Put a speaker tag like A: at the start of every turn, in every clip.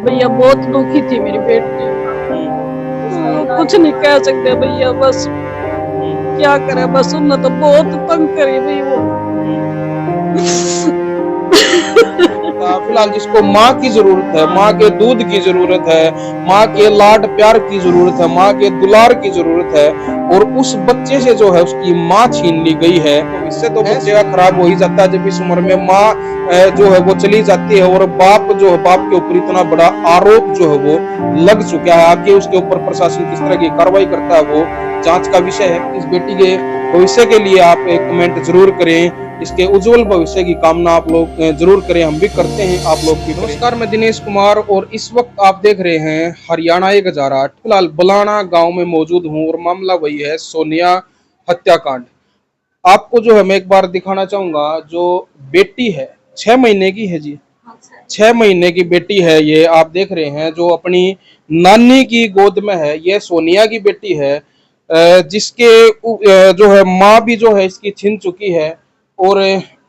A: भैया बहुत दुखी थी मेरी बेटी। कुछ नहीं कह सकते भैया, बस क्या करे, बस उन्हें तो बहुत तंग करी भाई वो।
B: फिलहाल जिसको माँ की जरूरत है, माँ के दूध की जरूरत है, माँ के लाड प्यार की जरूरत है, माँ के दुलार की जरूरत है, और उस बच्चे से जो है उसकी माँ छीन ली गई है, तो इससे तो बच्चे का खराब हो ही जाता है। जब इस उम्र में माँ जो है वो चली जाती है और बाप जो है, बाप के ऊपर इतना बड़ा आरोप जो है वो लग चुका है, आगे उसके ऊपर प्रशासन किस तरह की कार्रवाई करता है वो जांच का विषय है। इस बेटी के भविष्य के लिए आप एक कमेंट जरूर करें, इसके उज्जवल भविष्य की कामना आप लोग जरूर करें, हम भी करते हैं आप लोग की। नमस्कार, मैं दिनेश कुमार और इस वक्त आप देख रहे हैं हरियाणा 1008। फिलहाल बलाना गांव में मौजूद हूं और मामला वही है सोनिया हत्याकांड। आपको जो है मैं एक बार दिखाना चाहूंगा, जो बेटी है 6 महीने की है जी, 6 महीने की बेटी है ये, आप देख रहे हैं, जो अपनी नानी की गोद में है। ये सोनिया की बेटी है, जिसके जो है माँ भी जो है इसकी छिन चुकी है। और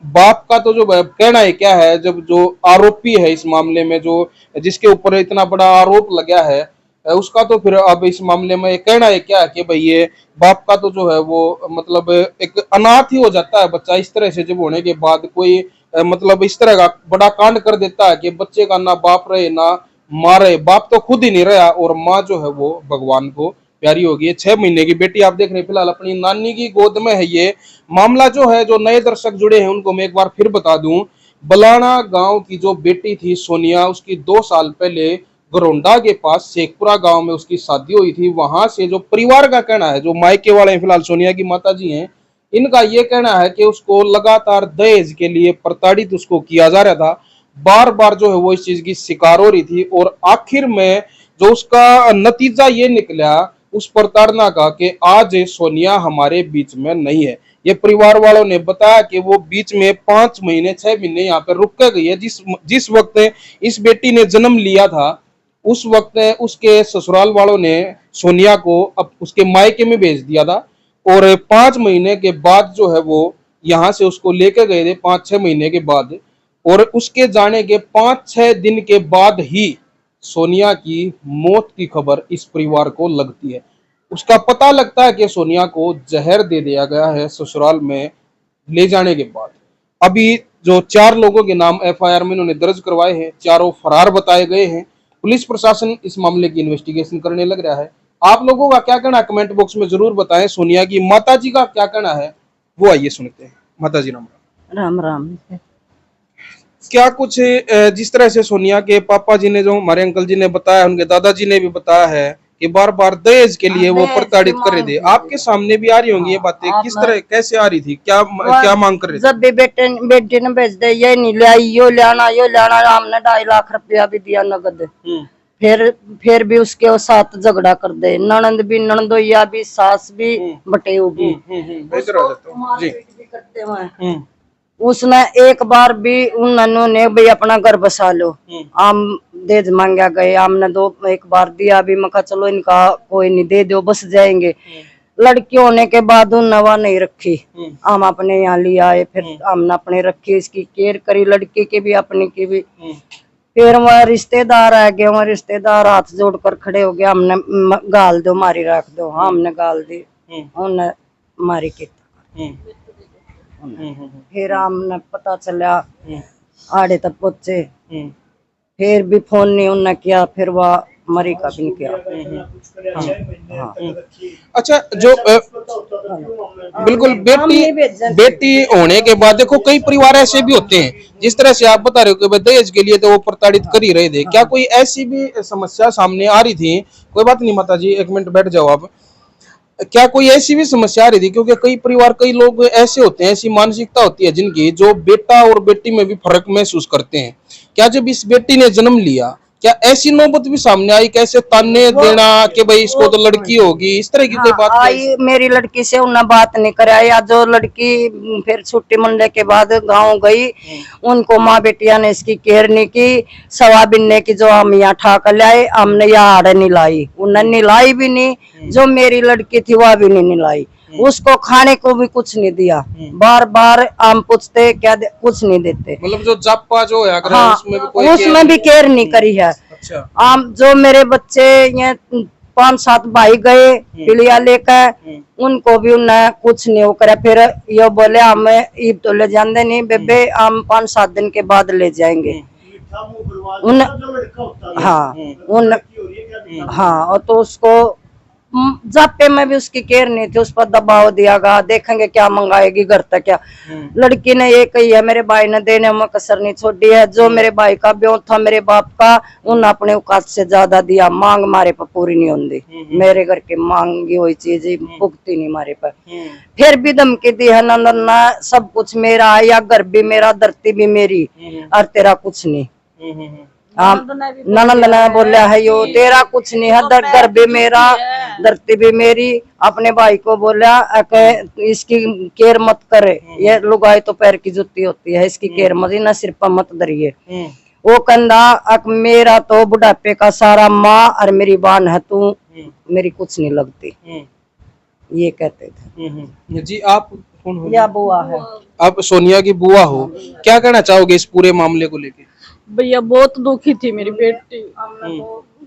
B: बाप का तो जो कहना है क्या है, जब जो आरोपी है इस मामले में, जो जिसके ऊपर इतना बड़ा आरोप लगा है, उसका तो फिर अब इस मामले में कहना है क्या कि भाई ये बाप का तो जो है वो मतलब एक अनाथ ही हो जाता है बच्चा इस तरह से, जब होने के बाद कोई मतलब इस तरह का बड़ा कांड कर देता है कि बच्चे का ना बाप रहे ना माँ रहे। बाप तो खुद ही नहीं रहा और माँ जो है वो भगवान को प्यारी होगी। 6 महीने की बेटी आप देख रहे हैं, फिलहाल अपनी नानी की गोद में है ये। मामला जो है, जो नए दर्शक जुड़े हैं उनको मैं एक बार फिर बता दूं, बलाना गांव की जो बेटी थी सोनिया, उसकी 2 साल पहले गरोंडा के पास शेखपुरा गांव में उसकी शादी हुई थी। वहां से जो परिवार का कहना है, जो मायके वाले हैं, फिलहाल सोनिया की माता जी हैं, इनका ये कहना है कि उसको लगातार दहेज के लिए प्रताड़ित उसको किया जा रहा था। बार बार जो है वो इस चीज की शिकार हो रही थी और आखिर में जो उसका नतीजा ये निकला उस प्रताड़ना का, कि आज सोनिया हमारे बीच में नहीं है। ये परिवार वालों ने बताया कि वो बीच में 5 महीने 6 महीने यहाँ पे रुक के गई है। जिस वक्त इस बेटी ने जन्म लिया था, उस वक्त उसके ससुराल वालों ने सोनिया को अब उसके मायके में भेज दिया था। और 5 महीने के बाद जो है वो यहाँ से उसको लेके गए थे, 5-6 महीने के बाद। और उसके जाने के 5-6 दिन के बाद ही सोनिया की मौत की खबर इस परिवार को लगती है। उसका पता लगता है कि सोनिया को जहर दे दिया गया है ससुराल में ले जाने के बाद। अभी जो 4 लोगों के नाम एफआईआर में इन्होंने दर्ज करवाए हैं, चारों फरार बताए गए हैं। पुलिस प्रशासन इस मामले की इन्वेस्टिगेशन करने लग रहा है। आप लोगों का क्या कहना है कमेंट बॉक्स में जरूर बताएं। सोनिया की माता जी का क्या कहना है वो आइए सुनते हैं। माता जी राम
A: राम राम।
B: क्या कुछ जिस तरह से सोनिया के पापा जी ने, जो हमारे अंकल जी ने बताया, उनके दादाजी ने भी बताया है कि बार बार दहेज के लिए वो प्रताड़ित कर रहे थे, आपके सामने भी आ रही होंगी ये बातें, किस तरह कैसे आ रही थी, क्या मांग कर रहे थे?
A: जब भी बेटे ने भेज दे, ये नहीं ले आई, यो लाना, हमने 2.5 लाख रुपया भी दिया नगद। फिर भी उसके साथ झगड़ा कर दे, ननंद भी, ननदोया भी, सास भी, बटेऊ भी करते हुए। उसने एक बार भी उन ननों ने भाई अपना घर बसा लो, आम दहेज मांगा गए, हमने 1 बार दिया भी, मैं कहा चलो इनका कोई नहीं, दे दो बस जाएंगे। लड़की होने के बाद उन नवा नहीं रखी, हम अपने यहाँ ले आए, फिर हमने अपने रखी, इसकी केयर करी, लड़की की भी अपनी की भी। फिर वह रिश्तेदार आ गए, वह रिश्तेदार हाथ जोड़कर खड़े हो गए, हमने गाल दो, मारी रख दो, हमने गाल दी, उन्हें मारी की। फिर हमने पता चला, आड़े तक पहुंचे, फिर भी फोन नहीं उन्होंने किया, फिर वह मरी का भी नहीं किया।
B: अच्छा, जो बिल्कुल बेटी होने के बाद देखो कई परिवार ऐसे भी होते हैं, जिस तरह से आप बता रहे हो कि दहेज के लिए तो वो प्रताड़ित कर ही रहे थे। क्या कोई ऐसी भी समस्या सामने आ रही थी? कोई बात नहीं माता जी, 1 मिनट बैठ जाओ आप। क्या कोई ऐसी भी समस्या आ रही थी? क्योंकि कई परिवार, कई लोग ऐसे होते हैं, ऐसी मानसिकता होती है जिनकी, जो बेटा और बेटी में भी फर्क महसूस करते हैं। क्या जब इस बेटी ने जन्म लिया, क्या ऐसी नौबत भी सामने आई, कैसे ताने देना कि भाई इसको तो लड़की होगी, इस तरह की कोई बात
A: आई? मेरी लड़की से उन्हें बात नहीं कराया। जो लड़की फिर छुट्टी मिलने के बाद गांव गई, उनको माँ बेटिया ने इसकी केयर नहीं की। सवा बिन्ने की जो हम यहाँ ठाक लाए, हमने यहाँ आड़े नहीं लाई, उन्हें निलाई भी नहीं। जो मेरी लड़की थी वह भी नहीं निलाई, उसको खाने को भी कुछ नहीं दिया। बार बार हम पूछते क्या कुछ नहीं देते,
B: मतलब जो जापा जो है,
A: हाँ, उसमें भी केयर नहीं करी है।
B: अच्छा।
A: आम जो मेरे बच्चे ये 5-7 भाई गए पिलिया लेकर, उनको भी उन्हें कुछ नहीं हो करे। फिर ये बोले हमें ईद तो ले जाते नहीं बेबे, हम 5-7 दिन के बाद ले जाएंगे। उन हाँ उन हाँ, और तो उसको जापे में भी उसकी केयर नहीं थी, उस पर दबाव दिया गया, देखेंगे क्या मंगाएगी घर तक क्या। लड़की ने ये कही है, मेरे भाई ने देने में कसर नहीं छोड़ी है। जो मेरे भाई का ब्याह था मेरे बाप का, उन अपने औकात से ज्यादा दिया, मांग मारे पर पूरी नहीं होती। मेरे घर की मांगी हुई चीज भुगती नहीं मारे पर। फिर भी धमकी दी है, नंदना सब कुछ मेरा है, या घर भी मेरा, धरती भी मेरी, और तेरा कुछ नहीं। ननंद ने बोला है यो तेरा कुछ नहीं है, घर भी मेरा, धरती भी मेरी। अपने भाई को बोला इसकी केयर मत करे, ये लुगाई तो पैर की जुत्ती होती है, इसकी केयर मत, ना सिर पर मत धरिए। वो कहता मेरा तो बुढ़ापे का सारा माँ और मेरी बहन है, तू मेरी कुछ नहीं लगती, ये कहते थे।
B: जी आप कौन हो?
A: या बुआ है।
B: आप सोनिया की बुआ हो, क्या कहना चाहोगे इस पूरे मामले को लेके?
C: भैया बहुत दुखी थी मेरी बेटी,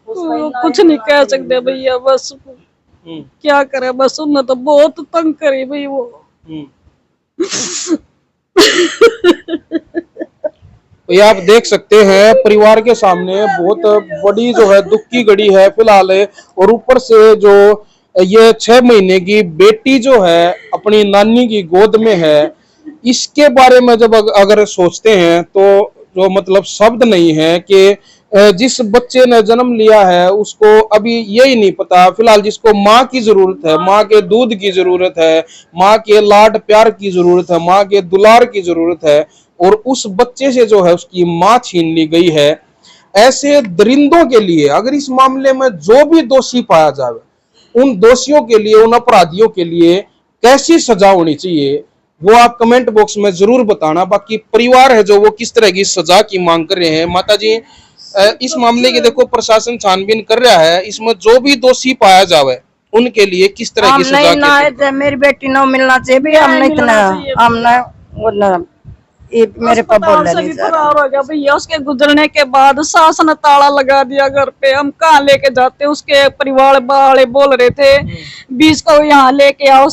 C: कुछ नहीं कह सकते भैया, बस क्या करे, बस उन्हें तो बहुत तंग करी भाई वो।
B: ये आप देख सकते हैं परिवार के सामने बहुत बड़ी जो है दुख की घड़ी है फिलहाल, और ऊपर से जो ये 6 महीने की बेटी जो है अपनी नानी की गोद में है, इसके बारे में जब अगर सोचते हैं तो जो मतलब शब्द नहीं है कि जिस बच्चे ने जन्म लिया है उसको अभी यही नहीं पता फिलहाल, जिसको माँ की जरूरत है, माँ के दूध की जरूरत है, माँ के लाड प्यार की जरूरत है, माँ के दुलार की जरूरत है, और उस बच्चे से जो है उसकी माँ छीन ली गई है। ऐसे दरिंदों के लिए अगर इस मामले में जो भी दोषी पाया जाए, उन दोषियों के लिए, उन अपराधियों के लिए कैसी सजा होनी चाहिए वो आप कमेंट बॉक्स में जरूर बताना। बाकी परिवार है जो वो किस तरह की सजा की मांग कर रहे हैं। माता जी इस मामले की देखो प्रशासन छानबीन कर रहा है, इसमें जो भी दोषी पाया जावे उनके लिए किस तरह की सजा की?
A: मेरी बेटी न मिलना चाहिए भी, हम नहीं इतना हमने मेरे पास बोलने नहीं
C: फरार हो गया भैया। उसके गुजरने के बाद सास ने ताला लगा दिया घर पे, हम कहाँ लेके जाते। उसके परिवार वाले बोल रहे थे 20 को यहाँ लेके आओ,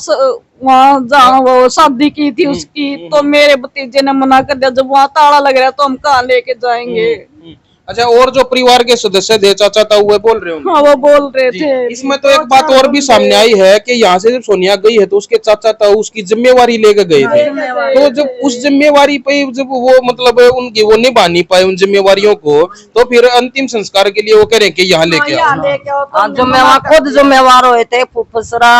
C: वहाँ जहाँ वो शादी की थी उसकी, तो मेरे भतीजे ने मना कर दिया, जब वहाँ ताला लग रहा तो हम कहाँ लेके जाएंगे।
B: अच्छा, और जो परिवार के सदस्य थे चाचा ताऊ वो बोल रहे होंगे?
C: हाँ वो बोल रहे थे।
B: इसमें तो एक बात और भी सामने आई है कि यहाँ से जब सोनिया गई है तो उसके चाचा ताऊ उसकी जिम्मेवारी लेकर गए थे, तो जब उस जिम्मेवारी पे जब वो मतलब उनकी वो निभा नहीं पाए उन जिम्मेवारियों को, तो फिर अंतिम संस्कार के लिए वो कह रहे हैं कि यहाँ लेके आओ।
A: जिम्मेवार खुद जिम्मेवार हुए थे, फुफसरा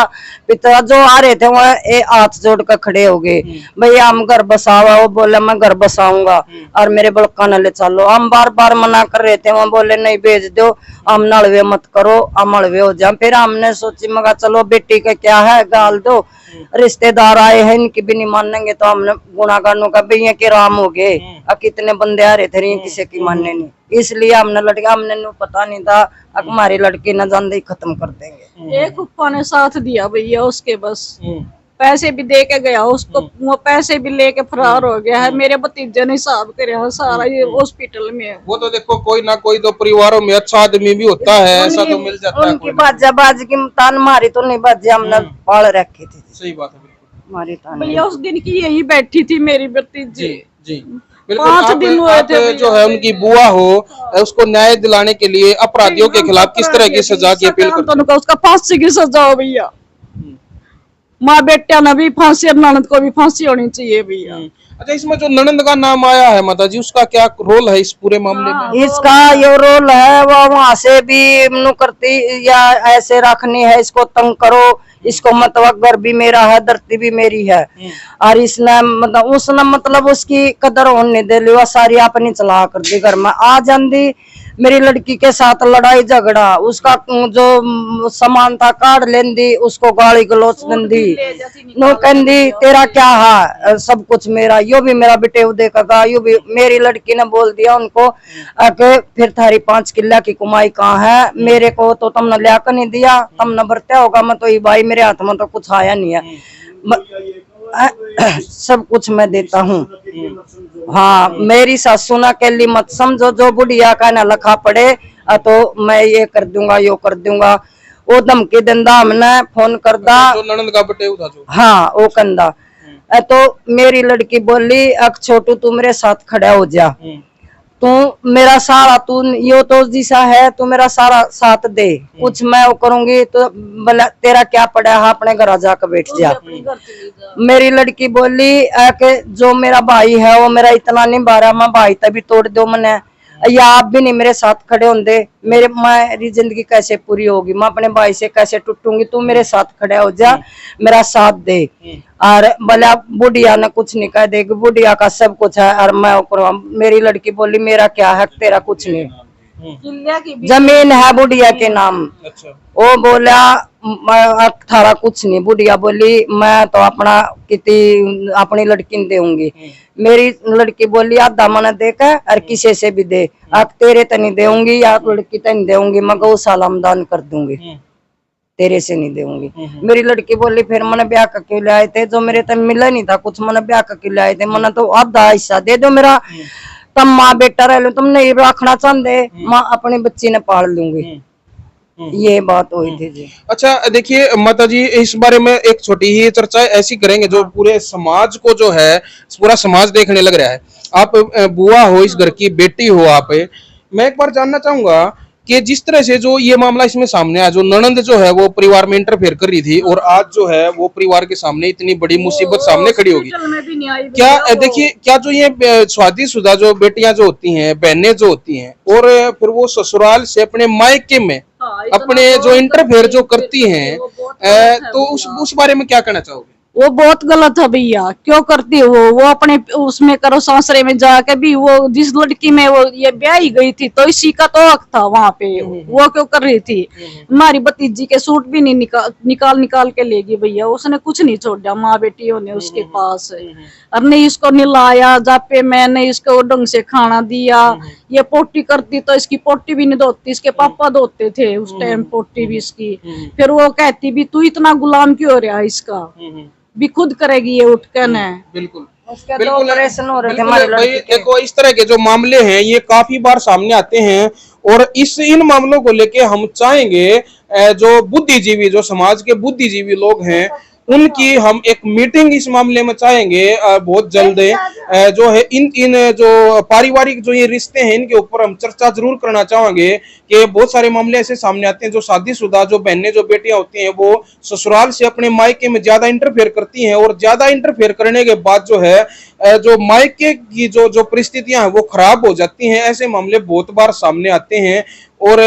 A: पिता जो आ रहे थे वो हाथ जोड़ कर खड़े हो गए, भैया हम घर बसावा। वो बोले मैं घर बसाऊंगा और मेरे बड़का न ले चलो। हम बार बार मना कर रहे थे, वहाँ बोले नहीं भेज दो, हम नड़वे मत करो, हम अड़वे हो जाए। फिर हमने सोची मगा चलो बेटी का क्या है गाल दो, रिश्तेदार आए हैं इनकी भी नहीं मानेंगे, तो हमने गुनागानों का भैया के राम हो गए। अब कितने बंदे आ रहे थे किसी की मानने नहीं, इसलिए हमने लड़का हमने पता नहीं था हमारी लड़की न जानते ही खत्म कर देंगे।
C: एक उप्पा ने साथ दिया भैया उसके, बस पैसे भी दे के गया उसको, वो पैसे भी लेके फरार हो गया है। मेरे भतीजे ने हिसाब करे सारा, ये हॉस्पिटल में है।
B: वो तो देखो कोई ना कोई तो परिवारों में अच्छा आदमी भी होता है, ऐसा तो मिल जाता है।
A: उनकी बाज की तान मारी तो नहीं बाजी, हमने पाल रखी थी।
B: सही बात है, बिल्कुल
A: हमारी तान
C: भैया उस दिन की यही बैठी थी मेरी भतीजी।
B: जी
C: 5 दिन हुए थे
B: जो है उनकी बुआ हो, उसको न्याय दिलाने के लिए अपराधियों के खिलाफ किस तरह की सजा की अपील करते हैं?
C: उसका फांसी की सजा हो भैया, माँ बेटा ने भी फांसी और ननद को भी फांसी होनी चाहिए भैया।
B: अच्छा, इसमें जो ननंद का नाम आया है माता जी, उसका क्या रोल है इस पूरे मामले में?
A: इसका ये रोल है वो वहाँ से भी नु करती या ऐसे रखनी है, इसको तंग करो, इसको मतलब घर भी मेरा है, धरती भी मेरी है। और इसने मतलब उसने मतलब उसकी कदर होने दे ली, वो सारी अपनी चला कर दी। घर में आ जाती मेरी लड़की के साथ लड़ाई झगड़ा, उसका जो सामान था काट लेंदी, उसको गाली गलोच देंदी, नो कहती तेरा क्या है, सब कुछ मेरा, यो भी मेरा बेटे देखेगा, यो भी। मेरी लड़की ने बोल दिया उनको कि फिर थारी 5 किला की कमाई कहाँ है, मेरे को तो तुमने लिया कर नहीं दिया, तुमने बरत्या होगा, मैं तो ये भाई मेरे हाथ में तो कुछ आया नहीं है, सब कुछ मैं देता हूँ। हाँ, मेरी सासू ना के लिए मत समझो, जो बुढ़िया का न लखा पड़े तो मैं ये कर दूंगा यो कर दूंगा। वो धमकी देंदा हमने फोन करदा
B: जो ननद का बटे था जो।
A: हाँ वो कंदा। तो मेरी लड़की बोली अक छोटू तू मेरे साथ खड़ा हो जा, तू मेरा सारा तू यो तो जिसा है तू मेरा सारा साथ दे, कुछ मैं वो करूंगी तो भला तेरा क्या पड़ा है, अपने घर जाकर बैठ जा। मेरी लड़की बोली कि जो मेरा भाई है वो मेरा इतना नहीं बारा, मैं भाई तभी तोड़ दो मने, या आप भी नहीं मेरे साथ खड़े होंगे, मेरे मेरी जिंदगी कैसे पूरी होगी, मैं अपने भाई से कैसे टूटूंगी, तू मेरे साथ खड़ा हो जा, मेरा साथ दे। और भला बुढ़िया ने कुछ नहीं कह देगी, बुढ़िया का सब कुछ है और मैं मेरी लड़की बोली मेरा क्या है, तेरा कुछ नहीं, जमीन है बुढ़िया के नाम। वो बोला थारा कुछ नहीं, बुढ़िया बोली मैं तो अपना कितनी अपनी लड़की ने देऊंगी। मेरी लड़की बोली आधा मन देकर और किसी से भी दे, आप तेरे तो नहीं देऊंगी या लड़की तो नहीं देऊंगी, मैं गौशाला में दान कर दूंगी, तेरे से नहीं देऊंगी। मेरी लड़की बोली फिर मैंने ब्याह का क्यों लाए थे, जो मेरे तक मिला नहीं था कुछ, मैंने ब्याह का क्यों लाए थे, मैंने तो आधा हिस्सा दे दो मेरा, तब माँ बेटा रह लो, तुम नहीं रखना चाहते माँ अपनी बच्ची ने पाल लूंगी। ये बात हुई थी जी।
B: अच्छा देखिए माता जी, इस बारे में एक छोटी ही चर्चा ऐसी करेंगे जो पूरे समाज को जो है पूरा समाज देखने लग रहा है। आप बुआ हो, इस घर की बेटी हो आप, मैं एक बार जानना चाहूंगा कि जिस तरह से जो ये मामला इसमें सामने आया, जो ननंद जो है वो परिवार में इंटरफेयर कर रही थी और आज जो है वो परिवार के सामने इतनी बड़ी मुसीबत सामने खड़ी होगी, क्या देखिए क्या जो ये शादीशुदा जो बेटियां जो होती हैं, बहनें जो होती हैं, और फिर वो ससुराल से अपने मायके में अपने जो इंटरफेयर जो करती हैं, तो उस बारे में क्या कहना चाहोगे?
C: वो बहुत गलत है भैया, क्यों करती है वो अपने उसमें करो ससुरे में जाके भी, वो जिस लड़की में वो ये ब्याही गई थी तो इसी का तो हक था वहां पे, वो क्यों कर रही थी? हमारी भतीजी के सूट भी नहीं निकाल के लेगी भैया, उसने कुछ नहीं छोड़ा माँ बेटियों ने उसके पास, और नहीं इसको निलाया जापे में, नहीं इसको ढंग से खाना दिया, ये पोटी करती तो इसकी पोटी भी नहीं धोती, इसके पापा धोते थे उस टाइम पोटी भी इसकी। फिर वो कहती भी तू इतना गुलाम क्यों हो रहा है इसका, भी खुद करेगी ये उठ कर न।
B: बिल्कुल
A: बिल्कुल ऑपरेशन हो रहे थे हमारे लड़के के।
B: देखो इस तरह के जो मामले हैं ये काफी बार सामने आते हैं, और इन मामलों को लेके हम चाहेंगे जो बुद्धिजीवी, जो समाज के बुद्धिजीवी लोग हैं, उनकी हम एक मीटिंग इस मामले में चाहेंगे बहुत जल्द, जो है इन जो पारिवारिक जो ये रिश्ते हैं इनके ऊपर हम चर्चा जरूर करना चाहेंगे कि बहुत सारे मामले ऐसे सामने आते हैं जो शादीशुदा जो बहनें जो बेटियां होती हैं वो ससुराल से अपने मायके में ज्यादा इंटरफेयर करती हैं, और ज्यादा इंटरफेयर करने के बाद जो है जो मायके की जो परिस्थितियां हैं वो खराब हो जाती हैं। ऐसे मामले बहुत बार सामने आते हैं, और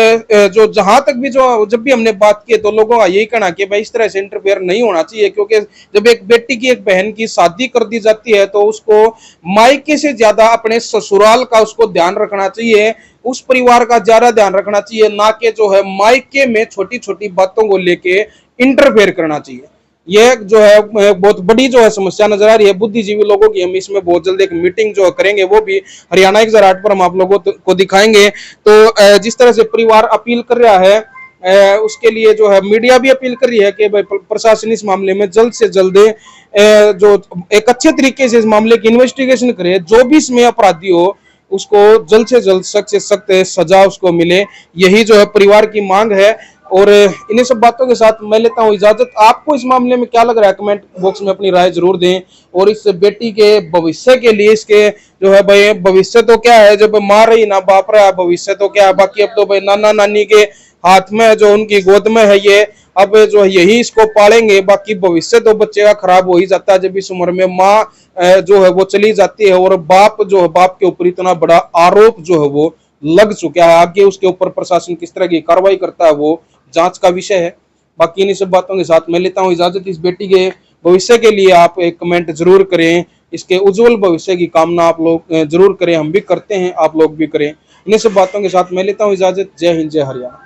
B: जो जहां तक भी जो जब भी हमने बात की तो लोगों का यही कहना कि भाई इस तरह से इंटरफेयर नहीं होना चाहिए, क्योंकि जब एक बेटी की एक बहन की शादी कर दी जाती है तो उसको मायके से ज्यादा अपने ससुराल का उसको ध्यान रखना चाहिए, उस परिवार का ज्यादा ध्यान रखना चाहिए, ना कि जो है मायके में छोटी छोटी बातों को लेके इंटरफेयर करना चाहिए। यह जो है बहुत बड़ी जो है समस्या नजर आ रही है बुद्धिजीवी लोगों की। हम इसमें बहुत जल्द एक मीटिंग जो करेंगे, वो भी हरियाणा एक ज़राट पर हम आप लोगों को दिखाएंगे। तो जिस तरह से परिवार अपील कर रहा है उसके लिए जो है मीडिया भी अपील कर रही है कि भाई प्रशासन इस मामले में जल्द से जल्द जो एक अच्छे तरीके से इस मामले की इन्वेस्टिगेशन करे, जो भी इसमें अपराधी हो उसको जल्द से जल्द सख्त से सख्त सजा उसको मिले, यही जो है परिवार की मांग है। और इन्हीं सब बातों के साथ मैं लेता हूं इजाजत। आपको इस मामले में क्या लग रहा है कमेंट बॉक्स में अपनी राय जरूर दें, और इस बेटी के भविष्य के लिए इसके जो है भाई भविष्य तो क्या है, जब माँ रही ना बाप रहा, भविष्य तो क्या है, बाकी अब तो भाई नाना नानी के हाथ में जो उनकी गोद में है ये, अब जो यही इसको पालेंगे, बाकी भविष्य तो बच्चे का खराब हो ही जाता है जब इस उम्र में माँ जो है वो चली जाती है, और बाप जो है बाप के ऊपर इतना बड़ा आरोप जो है वो लग चुका है। आगे उसके ऊपर प्रशासन किस तरह की कार्रवाई करता है वो जांच का विषय है। बाकी इन सब बातों के साथ मैं लेता हूं इजाजत। इस बेटी के भविष्य के लिए आप एक कमेंट जरूर करें, इसके उज्जवल भविष्य की कामना आप लोग जरूर करें, हम भी करते हैं, आप लोग भी करें। इन सब बातों के साथ मैं लेता हूं इजाजत। जय हिंद, जय हरियाणा।